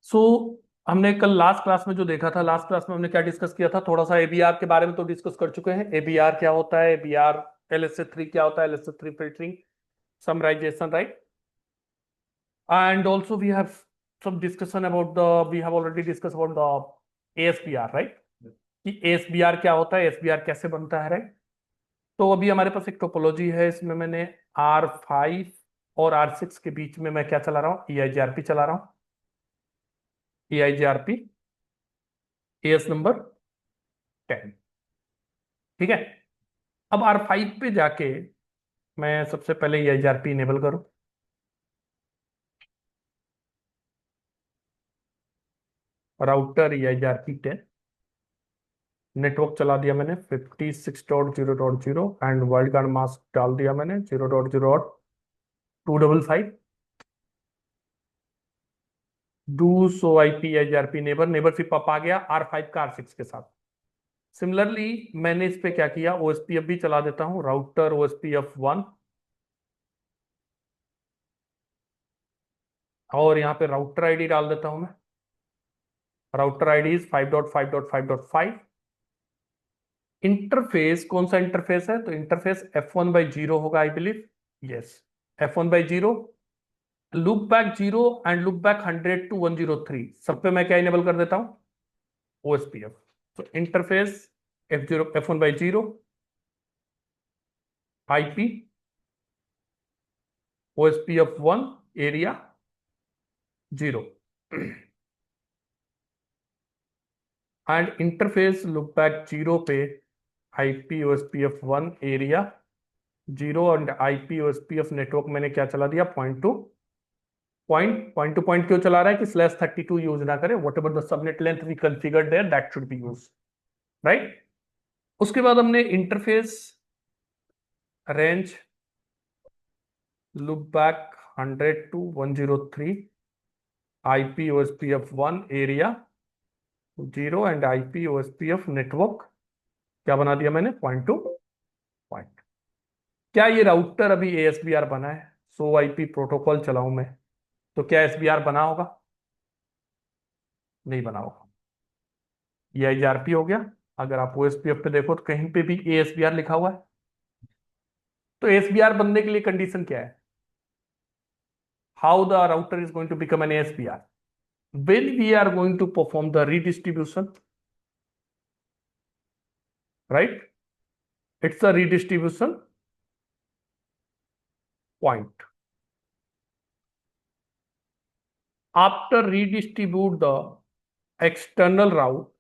सो हमने कल last class में जो देखा था, लास्ट क्लास में हमने क्या डिस्कस किया था, थोड़ा सा एबीआर के बारे में तो डिस्कस कर चुके हैं। एबीआर क्या होता है, एबीआर एलएसए 3 क्या होता है, LSA 3 filtering, summarization, right. And also we have some discussion about the we have already discussed about the ASBR, right? कि ASBR क्या होता है, एसबीआर कैसे बनता है, राइट। तो अभी हमारे पास एक टोपोलॉजी है, इसमें मैंने R5 और R6 के बीच में मैं क्या चला रहा हूँ, EIGRP चला रहा हूँ। EIGRP एएस नंबर 10, ठीक है। अब R5 पे जाके मैं सबसे पहले EIGRP इनेबल करूँ। राउटर EIGRP 10, नेटवर्क चला दिया मैंने 56.0.0 एंड वर्ल्ड कार्ड मास्क डाल दिया मैंने 0.0.255। Do show IP EIGRP neighbour, neighbourship up आ गया R5 का R6 के साथ। सिमिलरली मैंने इस पे क्या किया, OSPF भी चला देता हूँ, राउटर OSPF 1, और यहाँ पे राउटर आईडी डाल देता हूँ मैं। Router ID is 5.5.5.5। इंटरफेस कौन सा इंटरफेस है, तो इंटरफेस F1/0 होगा, I believe. Yes, F1/0। Loop back 0 and loop back 100 to 103 सब पे मैं क्या इनेबल कर देता हूँ, OSPF। तो interface F1/0, IP OSPF 1, area 0 and interface loop back 0 पे IP OSPF 1, area 0 and IP OSPF network मैंने क्या चला दिया, पॉइंट टू पॉइंट क्यों चला रहा है कि /32 यूज ना करे, whatever the subnet length we configured there that should be use, right. उसके बाद हमने interface range loopback 100 to 103, IP OSPF 1, area 0 and IP OSPF network क्या बना दिया मैंने, पॉइंट टू पॉइंट। क्या ये राउटर अभी ASBR बना है, सो IP प्रोटोकॉल चलाऊं मैं, तो क्या SBR बना होगा, नहीं बना होगा। ये IGRP हो गया। अगर आप OSPF पे देखो तो कहीं पे भी ASBR लिखा हुआ है। तो ASBR बनने के लिए कंडीशन क्या है, how the router is going to become an ASBR, when we are going to perform the redistribution, right? It's a redistribution point. After redistribute the external route,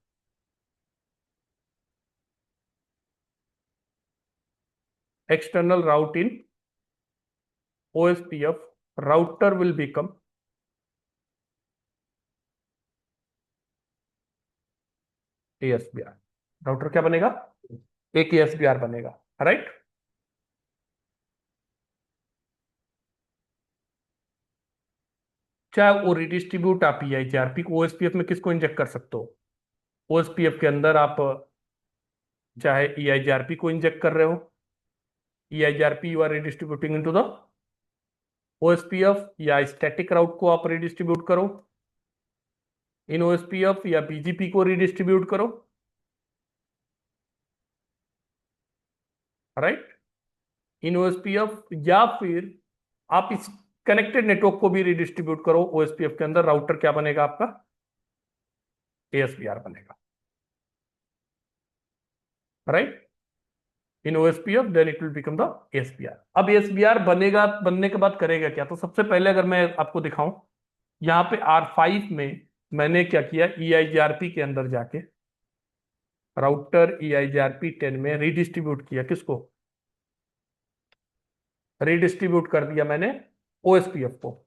in OSPF, router will become ASBR। Router क्या बनेगा, एक ASBR बनेगा, right. चाहे वो redistribute आप EIGRP को OSPF में किसको इंजेक्ट कर सकते हो, OSPF के अंदर आप चाहे EIGRP को इंजेक्ट कर रहे हो, EIGRP you are redistributing into the OSPF, या स्टैटिक राउट को आप रिडिस्ट्रीब्यूट करो इन OSPF, या BGP को रिडिस्ट्रीब्यूट करो, राइट, इन OSPF, या फिर आप इस कनेक्टेड नेटवर्क को भी रिडिस्ट्रीब्यूट करो OSPF के अंदर, राउटर क्या बनेगा आपका, ASBR बनेगा, right, in OSPF, then it will become the ASBR। अब ASBR बनेगा, बनने के बाद करेगा क्या, तो सबसे पहले अगर मैं आपको दिखाऊं, यहाँ पे R5 में मैंने क्या किया, EIGRP के अंदर जाके राउटर EIGRP 10 में रिडिस्ट्रीब्यूट किया, किसको, रिडिस्ट्रीब्यूट कर दिया मैंने OSPF को,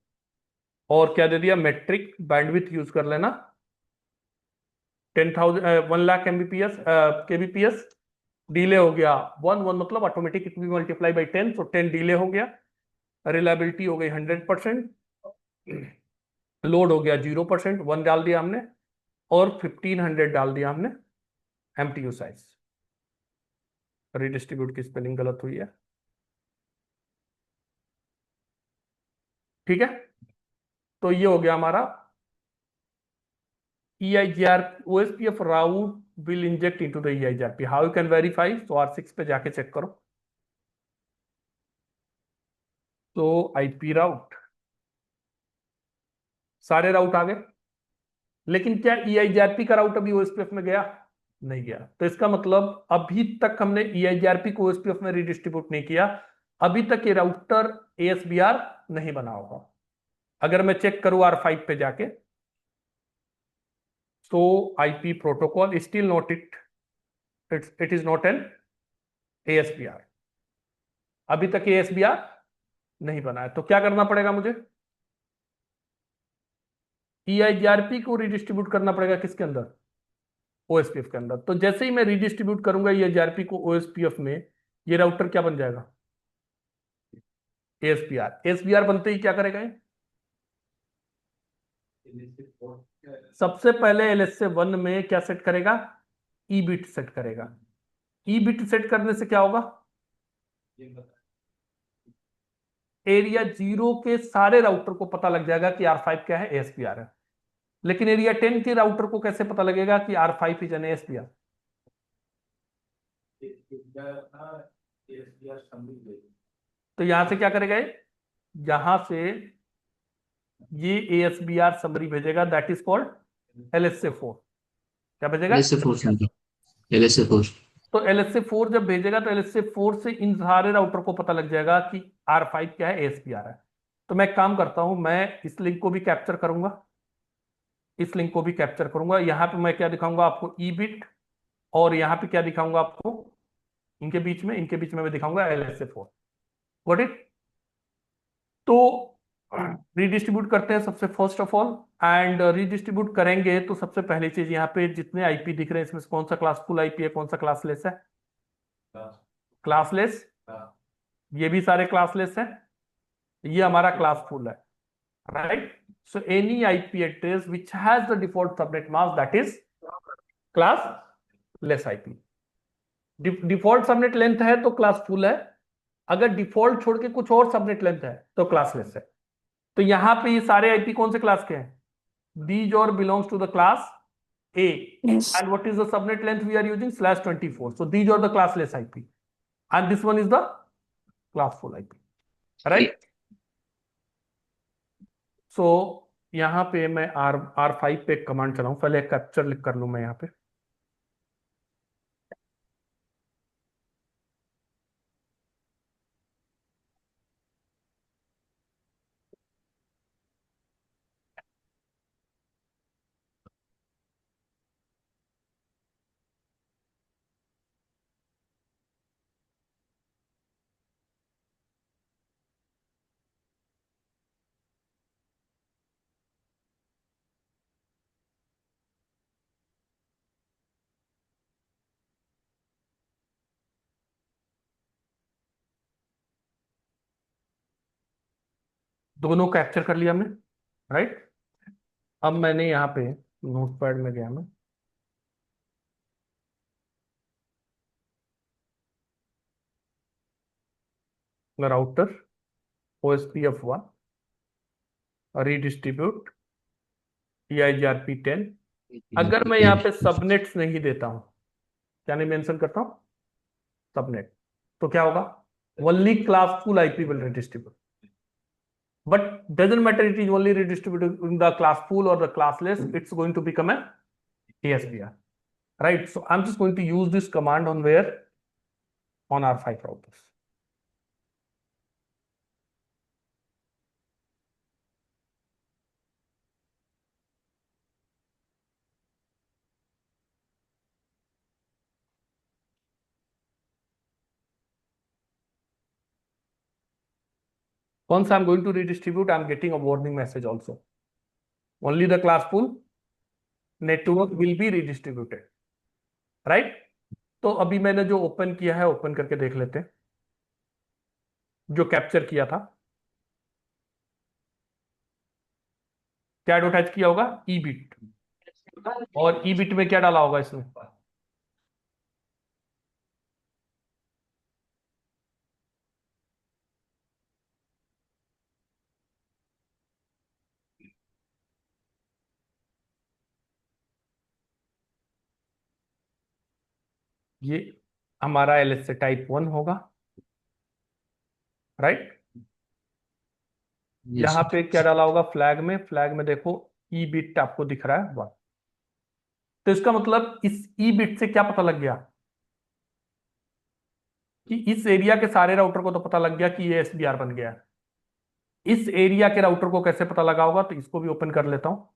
और क्या दे दिया, मैट्रिक बैंडविथ यूज कर लेना 1 लाख KBPS। डिले हो गया 1 मतलब automatic it be multiply by 10, तो 10 डिले हो गया। रिलायबिलिटी हो गई 100%, लोड हो गया 0%, 1 डाल दिया हमने, और 1500 डाल दिया हमने MTU साइज। रिडिस्ट्रीब्यूट की स्पेलिंग गलत हुई है, ठीक है। तो ये हो गया हमारा EIGR OSPF route will inject into the EIGRP. How you can verify? तो R6 पे जाके चेक करो। तो IP राउट, सारे राउट आ गए, लेकिन क्या EIGRP का राउट अभी OSPF में गया? नहीं गया। तो इसका मतलब अभी तक हमने EIGRP को OSPF में रिडिस्ट्रीब्यूट नहीं किया, अभी तक ये राउटर ASBR नहीं बना होगा। अगर मैं चेक करूं R5 पे जाके, तो IP protocol still not it is not an ASBR, अभी तक ASBR नहीं बना है। तो क्या करना पड़ेगा मुझे? EIGRP को रिडिस्ट्रीब्यूट करना पड़ेगा किसके अंदर? OSPF के अंदर। तो जैसे ही मैं रिडिस्ट्रीब्यूट करूंगा EIGRP को OSPF में, ये राउटर क्या बन जाएगा? ASBR बनते ही क्या करेगा ये? सबसे पहले LSA1 में क्या सेट करेगा? ई बिट सेट करेगा। ई बिट सेट करने से क्या होगा? एरिया 0 के सारे राउटर को पता लग जाएगा कि R5 क्या है, ASBR है। लेकिन एरिया 10 के राउटर को कैसे पता लगेगा कि R5 इज एन ASBR? तो यहां से क्या करेगा ये? यहां से ये ASBR समरी भेजेगा, दैट इज कॉल्ड LSA4। क्या भेजेगा? LSA4 sir, LSA4। तो LSA4 जब भेजेगा तो LSA4 से इन सारे राउटर को पता लग जाएगा कि R5 क्या है, ASBR है। तो मैं एक काम करता हूं, मैं इस लिंक को भी कैप्चर करूंगा, इस लिंक को भी कैप्चर करूंगा। यहां पे मैं क्या दिखाऊंगा आपको? ई बिट। और यहां पे क्या दिखाऊंगा आपको? इनके बीच में मैं दिखाऊंगा LSA4। Got it? तो रिडिस्ट्रीब्यूट करते हैं सबसे first of all. And redistribute करेंगे तो सबसे पहली चीज, यहाँ पे जितने आईपी दिख रहे हैं इसमें से कौन सा क्लासफुल आईपी है, कौन सा क्लासलेस है? क्लासलेस। ये भी सारे क्लासलेस हैं, ये हमारा क्लासफुल है, right? So any IP address which has the default subnet mask, that is classless IP. Default subnet length है तो क्लासफुल है, अगर डिफॉल्ट छोड़ के कुछ और सबनेट लेंथ है तो क्लासलेस है। तो यहां पे ये सारे आईपी कौन से क्लास के हैं? These or belongs to the class A. Yes. And what is the subnet length we are using? /24. So these are the classless IP. And this one is the classful IP. Right? So यहाँ पे मैं R5 पे command चलाऊं, पहले capture लिख कर लूं मैं यहाँ पे। दोनों कैप्चर कर लिया हमने, राइट? अब मैंने यहाँ पे नोटपैड में गया मैं राउटर OSPF1 रीडिस्ट्रीब्यूट EIGRP10। अगर मैं यहाँ पे सबनेट्स नहीं देता हूं, क्या नहीं मेंशन करता हूं? सबनेट, तो क्या होगा? Only classful IP will redistribute, but doesn't matter it is only redistributed in the classful or the classless, it's going to become an ASBR, right? So I'm just going to use this command on where? On R5 routers. Once I'm going to redistribute, I'm getting a warning message also. Only the classful network will be redistributed, right? तो अभी मैंने जो open किया है, open करके देख लेते हैं जो कैप्चर किया था। क्या एडवर्टाइज किया होगा? ई बिट। और ई बिट में क्या डाला होगा इसमें? ये हमारा एलएसए टाइप 1 होगा, राइट। यस यहाँ सर। पे क्या डाला होगा फ्लैग में देखो ई बिट आपको दिख रहा है 1। तो इसका मतलब इस ई बिट से क्या पता लग गया कि इस एरिया के सारे राउटर को तो पता लग गया कि ये एसबीआर बन गया है। इस एरिया के राउटर को कैसे पता लगा होगा, तो इसको भी ओपन कर लेता हूं।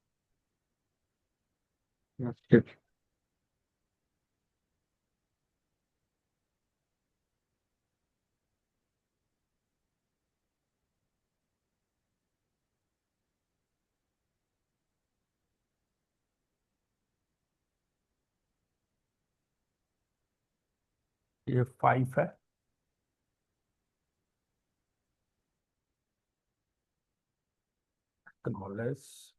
ये 5 है। acknowledge,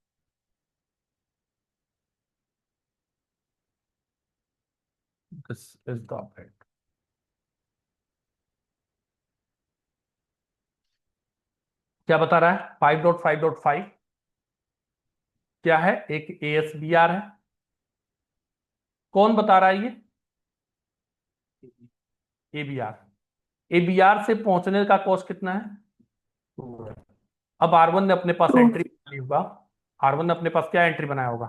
this is the update। क्या बता रहा है 5.5.5 क्या है, एक एएसबीआर है। कौन बता रहा है ये, एबीआर। एबीआर से पहुंचने का कॉस्ट कितना है, 2 है। अब R1 ने अपने पास तो एंट्री बनाई होगा, R1 ने अपने पास क्या एंट्री बनाया होगा,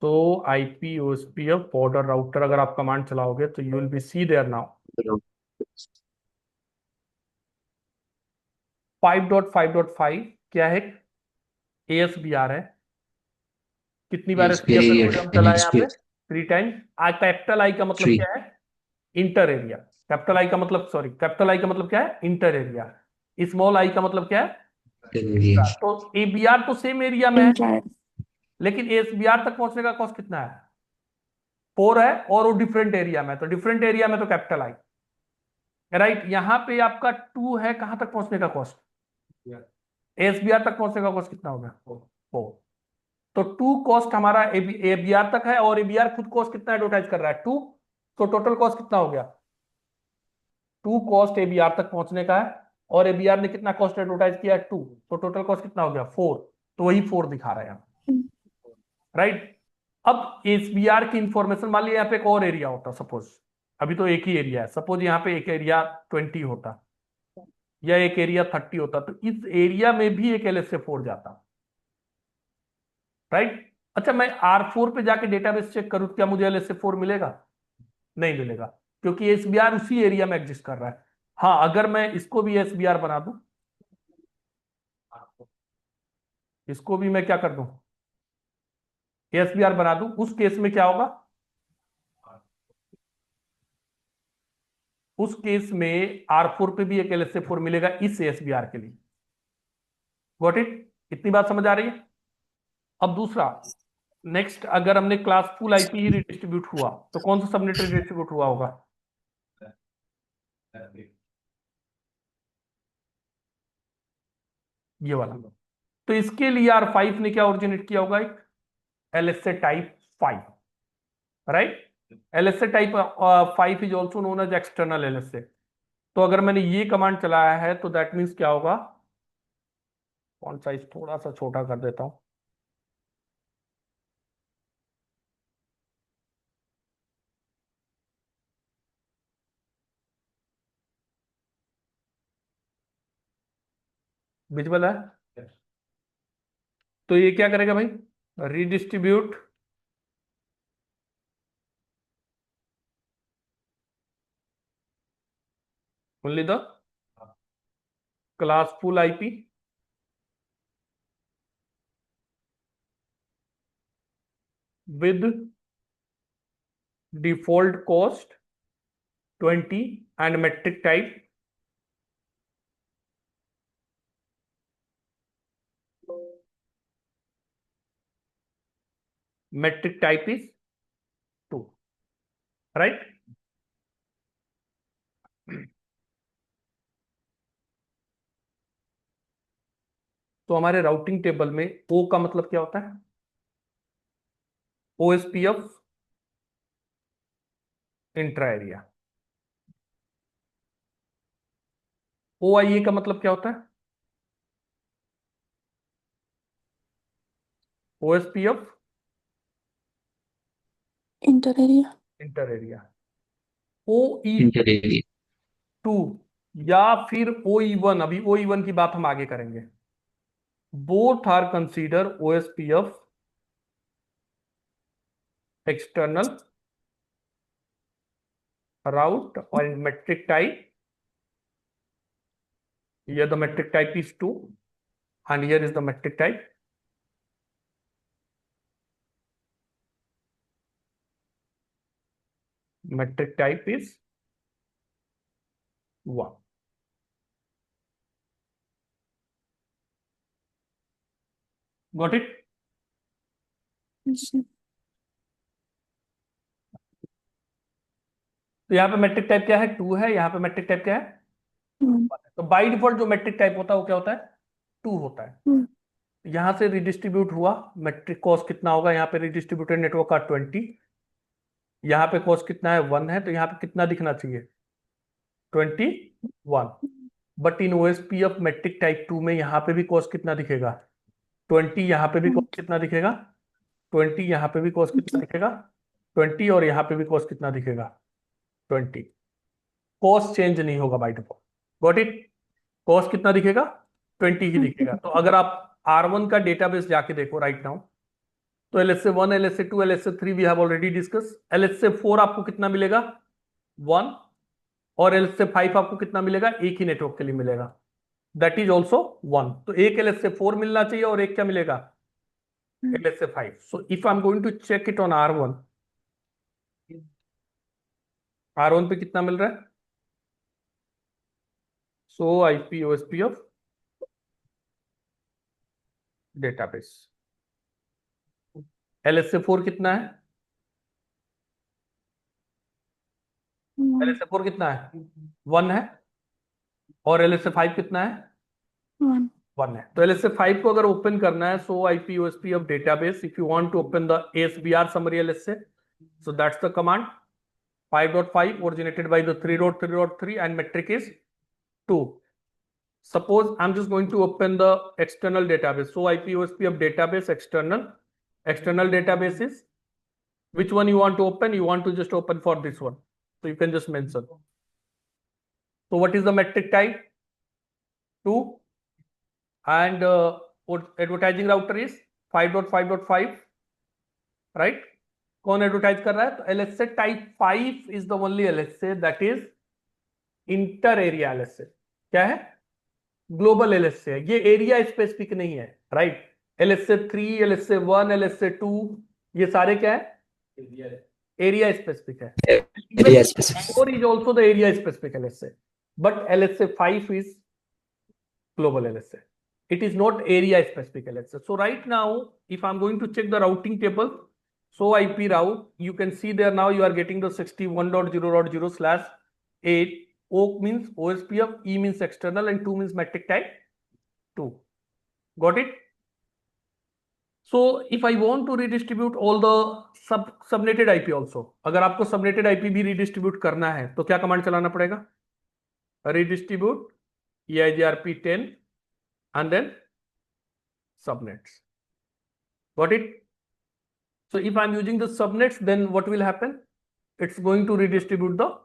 तो आईपी ओएसपीएफ बॉर्डर राउटर अगर आप कमांड चलाओगे तो you will be see there now 5.5.5 क्या है, एएसबीआर है। कितनी बार एसबीआर एसबीआई एल्गोरिथम चला है यहाँ पे, एसबीआई 3 टाइम। कैपिटल आई का मतलब 3 क्या है, इंटर एरिया। कैपिटल आई का मतलब, सॉरी, कैपिटल आई का मतलब क्या है, इंटर एरिया। स्मॉल आई का मतलब क्या है, तो एबीआर तो सेम एरिया में है, इंट्रायर लेकिन एसबीआर तक पहुंचने का कॉस्ट कितना है, 4 है, और वो डिफरेंट एरिया में, तो डिफरेंट एरिया में तो कैपिटल आई, राइट। यहां पे आपका 2 है, कहां तक पहुंचने का कॉस्ट, एसबीआर तक पहुंचने का कॉस्ट कितना हो गया, 4। तो 2 कॉस्ट हमारा एबीआर तक है, और एबीआर खुद कॉस्ट कितना एडवर्टाइज कर रहा है, 2। तो टोटल कॉस्ट कितना हो गया, 2 कॉस्ट एबीआर तक पहुंचने का है, और एबीआर ने कितना कॉस्ट एडवर्टाइज किया है, 2। तो टोटल कॉस्ट कितना हो गया, 4। तो वही 4 दिखा रहा है यहाँ, राइट। अब एसबीआर की इंफॉर्मेशन, मान लिया यहाँ पे एक और एरिया होता, सपोज अभी तो एक ही एरिया है, सपोज यहाँ पे एक एरिया 20 होता, या एक एरिया 30 होता, तो इस एरिया में भी एक एलएसए 4 जाता, राइट। अच्छा, मैं R4 पे जाके डेटाबेस चेक करूं, क्या मुझे एलएसए 4 मिलेगा, नहीं मिलेगा, क्योंकि एसबीआर उसी एरिया में एग्जिस्ट कर रहा है। हाँ, अगर मैं इसको भी एसबीआर बना दूं, इसको भी मैं क्या कर दूं, एसबीआर बना दूं, उस केस में क्या होगा, उस केस में R4 पे भी एक एलएसए 4 मिलेगा इस एसबीआर के लिए। गॉट इट, इतनी बात समझ आ रही है। अब दूसरा, नेक्स्ट, अगर हमने क्लास फुल आईपी ही रिडिस्ट्रीब्यूट हुआ, तो कौन सा सबनेट रिडिस्ट्रीब्यूट हुआ होगा, ये वाला। तो इसके लिए R5 ने क्या ओरिजिनेट किया होगा, एक LSA type 5, right. LSA type 5 is also known as external LSA. तो अगर मैंने ये कमांड चलाया है तो दैट मीन्स क्या होगा, फॉन्ट साइज थोड़ा सा छोटा कर देता हूं, विजिबल है। तो ये क्या करेगा भाई, redistribute only the classful IP with default cost 20 and metric type is 2, right. तो हमारे राउटिंग टेबल में ओ का मतलब क्या होता है, ओएसपीएफ इंट्रा एरिया। ओआईए का मतलब क्या होता है, OSPF inter area inter area. O E inter area. Two या फिर ओ ई वन, अभी ओ ई वन की बात हम आगे करेंगे। Both are consider OSPF external route or in metric type. Here the metric type is 2 and here is the metric type. Metric type is 1. Got it? तो यहाँ पे मेट्रिक टाइप क्या है? 2 है। यहाँ पे मेट्रिक टाइप क्या है? 1 है। तो बाई डिफॉल्ट जो मेट्रिक टाइप होता है वो क्या होता है? 2 होता है। यहां से रिडिस्ट्रीब्यूट हुआ, मेट्रिक कॉस्ट कितना होगा? यहाँ पे रिडिस्ट्रीब्यूटेड नेटवर्क का 20, यहाँ पे कॉस्ट कितना है? 1 है, तो यहाँ पे कितना दिखना चाहिए? 21। But in OSPF metric type 2 में यहाँ पे भी कॉस्ट कितना दिखेगा? 20। यहाँ पे भी कॉस्ट कितना दिखेगा? 20। यहाँ पे भी कॉस्ट कितना दिखेगा? 20। और यहाँ पे भी कॉस्ट कितना दिखेगा? 20। कॉस्ट चेंज नहीं होगा by default. Got it? Cost कितना दिखेगा? 20 ही दिखेगा। तो अगर आप R1 का डेटाबेस जाके देखो राइट नाउ, तो LSA1, LSA2, LSA3 we have already discuss. LSA4 आपको कितना मिलेगा? 1। और LSA5 आपको कितना मिलेगा? एक ही नेटवर्क के लिए मिलेगा, दैट इज ऑल्सो 1। तो एक LSA4 मिलना चाहिए और एक क्या मिलेगा? LSA5। So if I'm going to check it on R1, R1 पे कितना मिल रहा है? So IP OSP of database. LSA4 कितना है? LSA4 कितना है? 1 है। और LSA5 कितना है? 1 है। तो LSA5 को अगर ओपन करना है, सो IP OSP of database, if you want to open the ASBR summary LSA, so that's the command 5.5 originated by the 3.3.3 and metric is 2. Suppose I'm just going to open the external database. So IP OSP of database external. External database is which one you want to open? You want to just open for this one. So you can just mention. So what is the metric type? 2. And advertising router is 5.5.5. Right? कौन advertise कर रहा है? तो LSA type 5 is the only LSA that is inter area LSA। क्या है? Global LSA है, ये area specific नहीं है। राइट? LSA3, LSA1, LSA2 ये सारे क्या है? एरिया स्पेसिफिक है। Area specific. 4 is also the area specific LSA, but LSA5 is global LSA. It is not area specific LSA. So right now, if I'm going to check the routing table, so IP route, you can see there now you are getting the 61.0.0/8. O means OSPF, E means external, and 2 means metric type 2. Got it? So if I want to redistribute all the subnetted IP also, अगर आपको subnetted IP भी redistribute करना है तो क्या command चलाना पड़ेगा? Redistribute EIGRP10 and then subnets. Got it? So if I'm using the subnets, then what will happen? It's going to redistribute the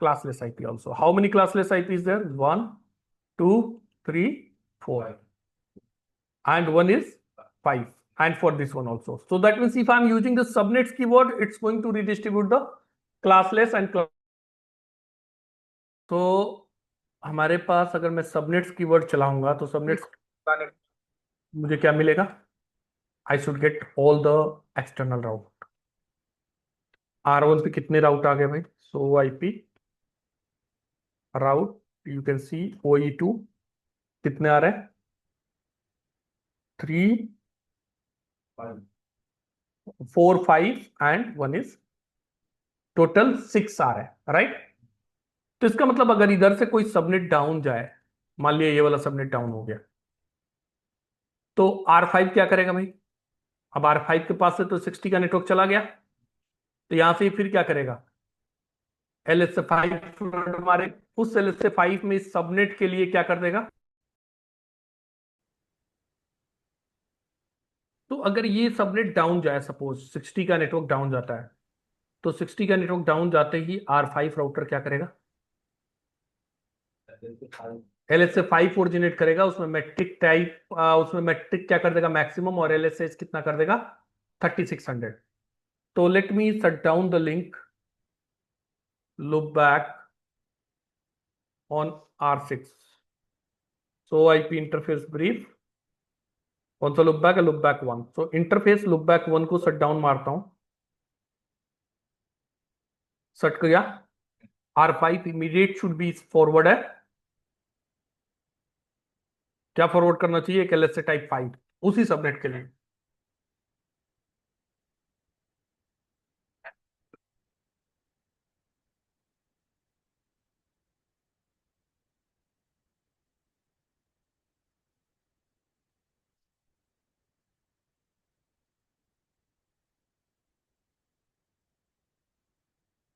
classless IP also. How many classless IP is there? 1, 2, 3, 4. And 1 is 5. And for this one also. So that means if I'm using the subnets keyword, it's going to redistribute the classless and class. तो हमारे पास अगर मैं subnets keyword चलाऊंगा तो subnets मुझे क्या मिलेगा? I should get all the external route. R1 पे कितने राउट आ गए भाई? सो IP route you can see OE2 कितने आ रहे हैं? 3, 4, 5 एंड 1 इज टोटल 6 आ रहे हैं। राइट? तो इसका मतलब अगर इधर से कोई सबनेट डाउन जाए, मान लिया ये वाला सबनेट डाउन हो गया, तो R5 क्या करेगा भाई? अब R5 के पास से तो 60 का नेटवर्क चला गया, तो यहां से फिर क्या करेगा? LSA5 हमारे उस LSA5 में सबनेट के लिए क्या कर देगा? तो अगर ये सबनेट डाउन जाए, सपोज 60 का नेटवर्क डाउन जाता है, तो 60 का नेटवर्क डाउन जाते ही R5 राउटर क्या करेगा, LSA5 ओरिजिनेट करेगा, उसमें मैट्रिक टाइप, उसमें मैट्रिक क्या कर देगा मैक्सिमम, और LSA कितना कर देगा 3600। तो let me shut down the link, loop back on R6। So IP interface brief, कौन सा लुप बैक है, लुप बैक 1। सो इंटरफेस लुप बैक 1 को शट डाउन मारता हूं, शट किया। R5 immediate should be forward है, क्या फॉरवर्ड करना चाहिए, एक LSA टाइप 5 उसी सबनेट के लिए।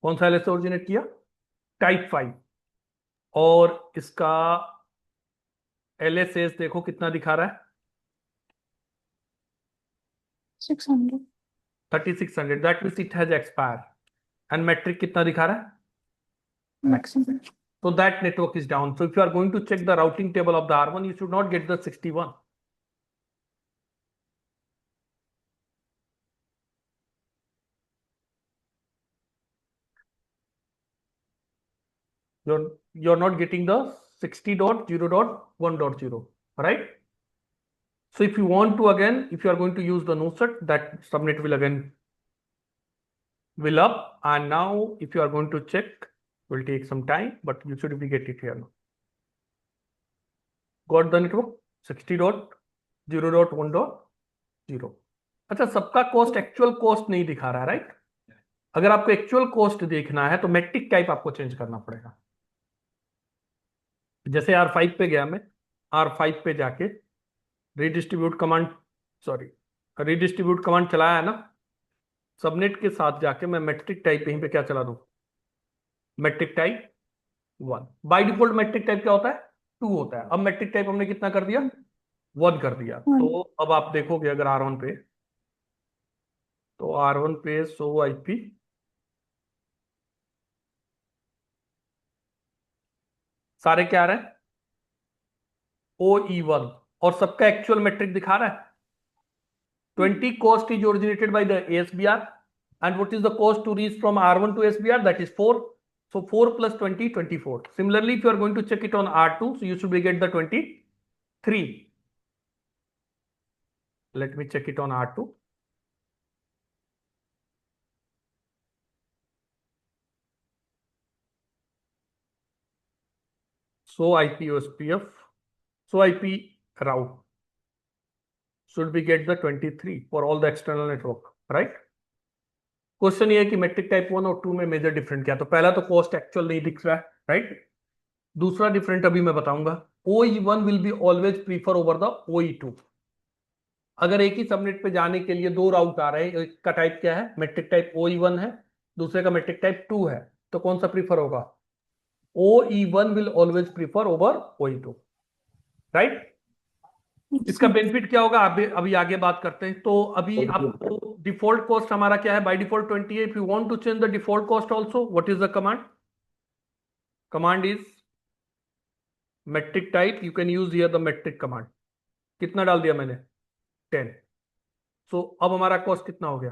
कौन सा LSA ओरिजिनेट किया, टाइप 5। और इसका LSA देखो कितना दिखा रहा है, 600 3600, that means it has expire. And metric कितना दिखा रहा है, maximum. so that network is down. So if you are going to check the routing table of the R1, you should not get the 61. You're not getting the 60.0.1.0, right? So if you want to again, if you are going to use the NOSET, that subnet will again will up. And now if you are going to check, will take some time, but you should be get it here now. Got the network 60.0.1.0। अच्छा, सबका cost actual cost नहीं दिखा रहा है, right? अगर आपको actual cost देखना है तो मैट्रिक टाइप आपको चेंज करना पड़ेगा। जैसे R5 पे गया मैं, R5 पे जाके redistribute command, sorry redistribute command चलाया है ना, सबनेट के साथ जाके मैं मैट्रिक टाइप यहीं पे क्या चला दूं, metric type 1। By default metric type क्या होता है, 2 होता है। अब मैट्रिक टाइप हमने कितना कर दिया, 1 कर दिया। तो अब आप देखोगे अगर R1 पे, तो R1 पे सो IP सारे क्या आ रहे हैं, OE1, और सबका एक्चुअल मैट्रिक दिखा रहा है 20 cost is originated by the ASBR, and what is the cost to reach from R1 to SBR, that is 4. So 4 plus 20, 24. Similarly, if you are going to check it on R2, so you should be get the 23. Let me check it on R2. So IP OSPF, so IP route should be get the 23 for all the external network, right? Question ये है कि matric type 1 और 2 में major different क्या है। तो पहला तो कॉस्ट एक्चुअल नहीं दिख रहा है, राइट? दूसरा डिफरेंट अभी मैं बताऊंगा, OE1 will be always prefer over the OE2। अगर एक ही सबनेट पे जाने के लिए 2 राउट आ रहे हैं, एक का टाइप क्या है, मैट्रिक टाइप OE1 है, दूसरे का मैट्रिक टाइप 2 है, तो कौन सा प्रीफर होगा, OE1 will always prefer over OE2, right? इसका बेनिफिट क्या होगा, अभी आगे बात करते हैं। तो अभी आपको डिफॉल्ट कॉस्ट हमारा क्या है, बाय डिफॉल्ट 20 है। If you want to change the default cost also, what is the command, command is metric type, you can use here the metric command. कितना डाल दिया मैंने, 10। सो अब हमारा कॉस्ट कितना हो गया,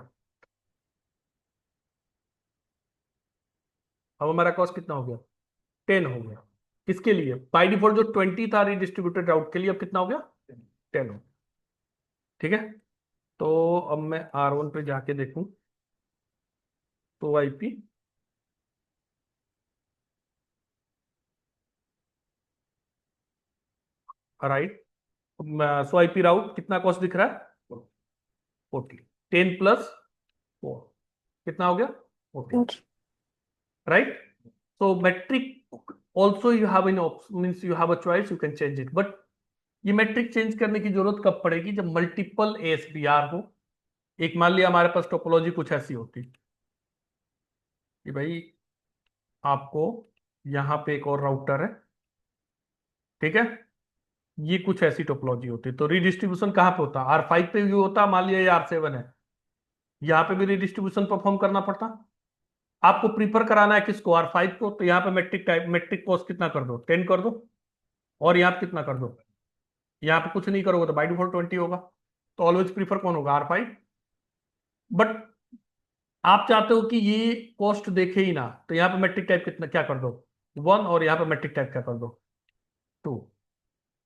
अब हमारा कॉस्ट कितना हो गया, 10 हो गया। किसके लिए, बाय डिफॉल्ट जो 20 था रिडिस्ट्रीब्यूटेड राउट के लिए, अब कितना हो गया, 10 हो। ठीक है, तो अब मैं R1 पे जाके देखूं, तो IP राइट, सो IP राउट कितना कॉस्ट दिख रहा है, 40। 10 प्लस 4 कितना हो गया, 40, right? So metric also you have an option, means you have a choice, you can change it, but ये metric चेंज करने की जरूरत कब पड़ेगी, जब मल्टीपल ASBR हो। एक मान लिया हमारे पास टोपोलॉजी कुछ ऐसी होती कि भाई आपको यहाँ पे एक और राउटर है, ठीक है, ये कुछ ऐसी टोपोलॉजी होती, तो रिडिस्ट्रीब्यूशन कहाँ पे होता, R5 पे भी होता, मान लिया ये R7 है, यहाँ पे भी रिडिस्ट्रीब्यूशन परफॉर्म करना पड़ता, आपको प्रीफर कराना है किसको, R5 को, तो यहाँ पे मैट्रिक टाइप मैट्रिक कॉस्ट कितना कर दो, 10 कर दो, और यहाँ पे कितना कर दो, यहाँ पे कुछ नहीं करोगे तो बाई डिफॉल्ट 20 होगा। तो ऑलवेज प्रीफर कौन होगा, R5। बट आप चाहते हो कि ये कॉस्ट देखे ही ना, तो यहाँ पे मैट्रिक टाइप कितना क्या कर दो, 1, और यहाँ पे मैट्रिक टाइप क्या कर दो, 2।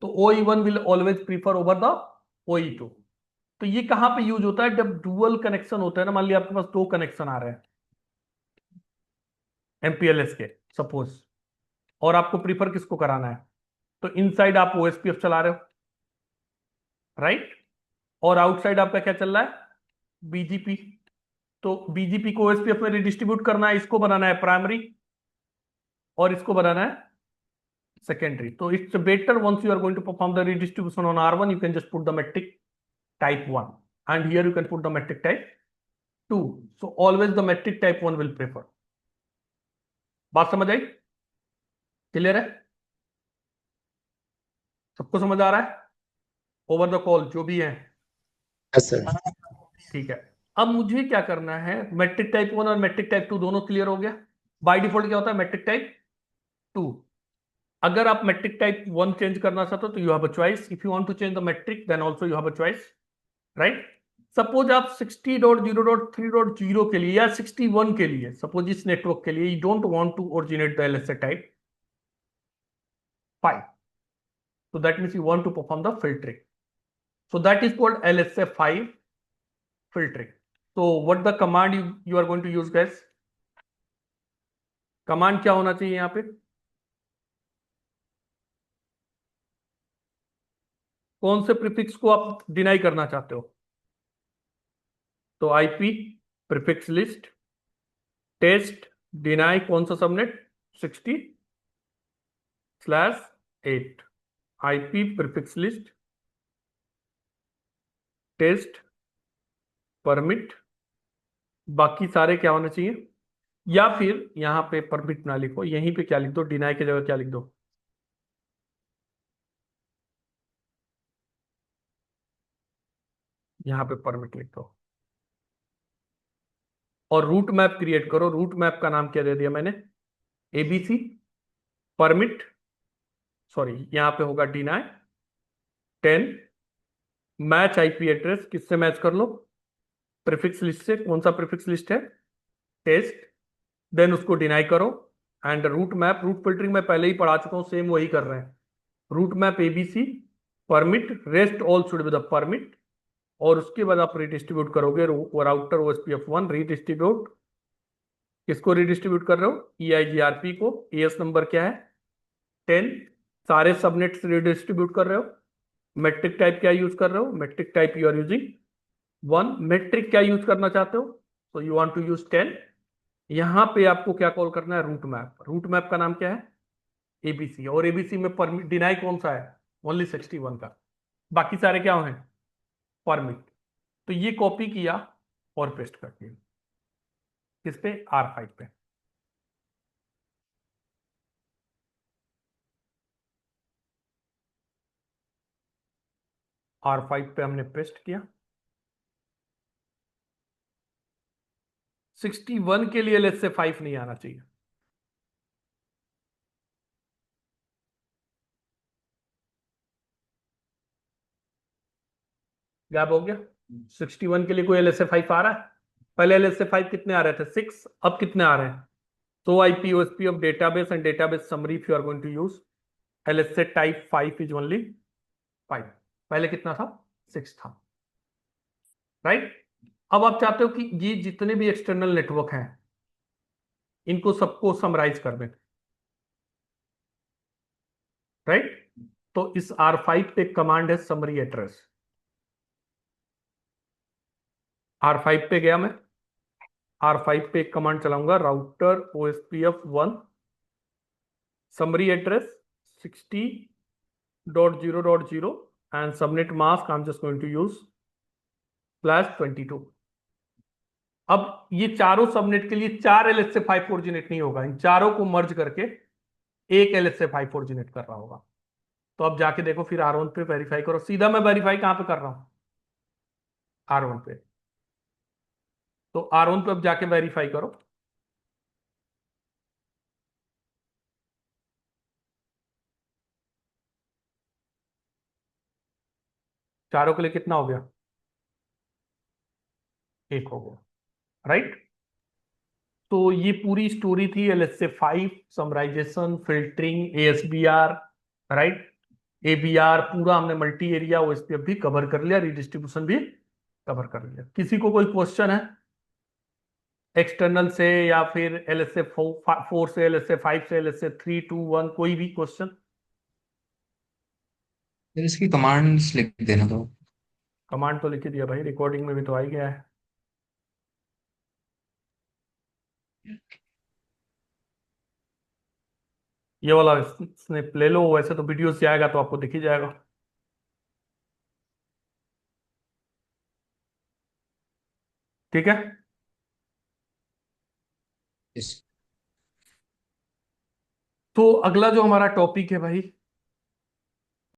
तो OE1 will always prefer over the OE2। तो ये कहां पे यूज होता है, जब डुअल कनेक्शन होता है ना, मान लिया आपके पास दो कनेक्शन आ रहे हैं MPLS के, सपोज, और आपको प्रीफर किसको कराना है, तो इनसाइड आप OSPF चला रहे हो, राइट, और आउटसाइड आपका क्या चल रहा है, BGP। तो BGP को OSPF में रिडिस्ट्रीब्यूट करना है, इसको बनाना है प्राइमरी और इसको बनाना है सेकेंडरी। तो it's better once you are going to perform the redistribution on R1, you can just put the metric type 1, and here you can put the metric type 2. So always the metric type 1 will prefer. बात समझ आई, clear है, सबको समझ आ रहा है, over the call जो भी है, यस सर। ठीक है। अब मुझे क्या करना है, मैट्रिक टाइप 1 और मैट्रिक टाइप 2 दोनों क्लियर हो गया। बाय डिफॉल्ट क्या होता है, मैट्रिक टाइप 2। अगर आप मैट्रिक टाइप 1 चेंज करना चाहते हो तो you have a choice, if you want to change the metric then also you have a choice, right. Suppose आप 60.0.3.0 के लिए या 61 के लिए, सपोज इस नेटवर्क के लिए, you don't want to originate the LSA type 5, so that means you want to perform the filtering, so that is called LSA 5 filtering. So what the command you are going to use, guys, command क्या होना चाहिए यहां पे, कौन से prefix को आप deny करना चाहते हो, तो IP prefix list test deny कौन सा subnet, 60/8 IP prefix list test permit, बाकी सारे क्या होने चाहिए, या फिर यहां पे परमिट ना लिखो, यहीं पे क्या लिख दो, डिनाई की जगह क्या लिख दो, यहां पे परमिट लिख दो, और रूट मैप क्रिएट करो। रूट मैप का नाम क्या दे दिया मैंने, ABC परमिट, सॉरी यहां पे होगा डिनाई 10 मैच IP एड्रेस, किससे मैच कर लो, प्रीफिक्स लिस्ट से, कौन सा प्रीफिक्स लिस्ट है, टेस्ट, देन उसको डिनाई करो। And route map, route filtering मैं पहले ही पढ़ा चुका हूं, सेम वही कर रहे हैं, route map ABC permit, rest all should be the permit, और उसके बाद आप रिडिस्ट्रीब्यूट करोगे राउटर OSPF1 रिडिस्ट्रीब्यूट, किसको रिडिस्ट्रीब्यूट कर रहे हो, EIGRP को, AS नंबर क्या है 10, सारे सबनेट्स रिडिस्ट्रीब्यूट कर रहे हो। मैट्रिक टाइप क्या यूज कर रहे हो, metric type you are using 1, metric क्या यूज करना चाहते हो, तो यू वांट टू यूज 10। यहां पे आपको क्या कॉल करना है, रूट मैप, रूट मैप का नाम क्या है ABC, और ABC में परमिट डिनाई कौन सा है, ओनली 61 का, बाकी सारे क्या हैं परमिट। तो ये कॉपी किया और पेस्ट कर दिया किस पे, R5 पे। R5 पे हमने पेस्ट किया। 61 के लिए लेट्स से 5 नहीं आना चाहिए, गैप हो गया। 61 के लिए कोई LSA 5 आ रहा है, पहले LSA 5 कितने आ रहे थे, 6, अब कितने आ रहे हैं, तो IP OSP of database and database summary if you are going to use LSA type 5 is only 5, पहले कितना था, 6 था, राइट। अब आप चाहते हो कि ये जितने भी एक्सटर्नल नेटवर्क हैं इनको सबको समराइज कर दें, राइट। तो इस R5 पे कमांड है समरी एड्रेस, R5 पे गया मैं, R5 पे एक कमांड चलाऊंगा, router OSPF1 summary address 60.0.0 and subnet mask I'm just going to use /22। अब ये चारों सबनेट के लिए 4 LSA 5 ओरिजिनेट नहीं होगा, इन चारों को मर्ज करके एक LSA 5 ओरिजिनेट कर रहा होगा। तो अब जाके देखो फिर R1 पे वेरीफाई करो, सीधा मैं वेरीफाई कहां पे कर रहा हूं, R1 पे। तो R1 पे अब जाके वेरीफाई करो, चारों के लिए कितना हो गया? एक हो गया, राइट। तो ये पूरी स्टोरी थी LSA 5, summarization, filtering, ASBR, right. ABR पूरा हमने मल्टी एरिया ओएसपीएफ भी कवर कर लिया, रिडिस्ट्रीब्यूशन भी कवर कर लिया। किसी को कोई क्वेश्चन है एक्सटर्नल से, या फिर एलएसए 4 से, एलएसए 5 से, एलएसए 3, 2, 1, कोई भी क्वेश्चन? फिर इसकी कमांड्स लिख देना तो। कमांड तो लिख ही दिया भाई, रिकॉर्डिंग में भी तो आ ही गया है। ये वाला स्नैप ले लो, वैसे तो वीडियो से आएगा तो आपको दिख ही जाएगा। ठीक है। इस तो अगला जो हमारा टॉपिक है भाई,